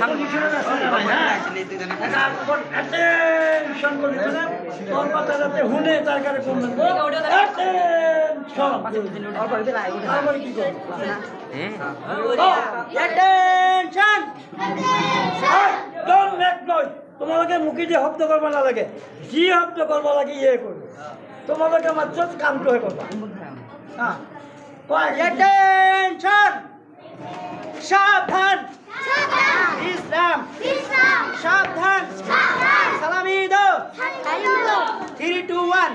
কন্ডিশনে আছে না ভাই হ্যাঁ এখন অ্যাটেনশন করে দিলে তোর কথা যাতে হুনে তার কাছে করবেন অ্যাটেনশন তারপরে কি করব অ্যাটেনশন ডোন্ট মেক নয়েজ তোমাকে মুখে যে শব্দ করব না লাগে যি শব্দ করব লাগে ইয়ে করবে তোমাকে মাত্র কাম করে করবা হ্যাঁ অ্যাটেনশন সাবধান ইসলাম সাবধান সালামি দাও 3 2 1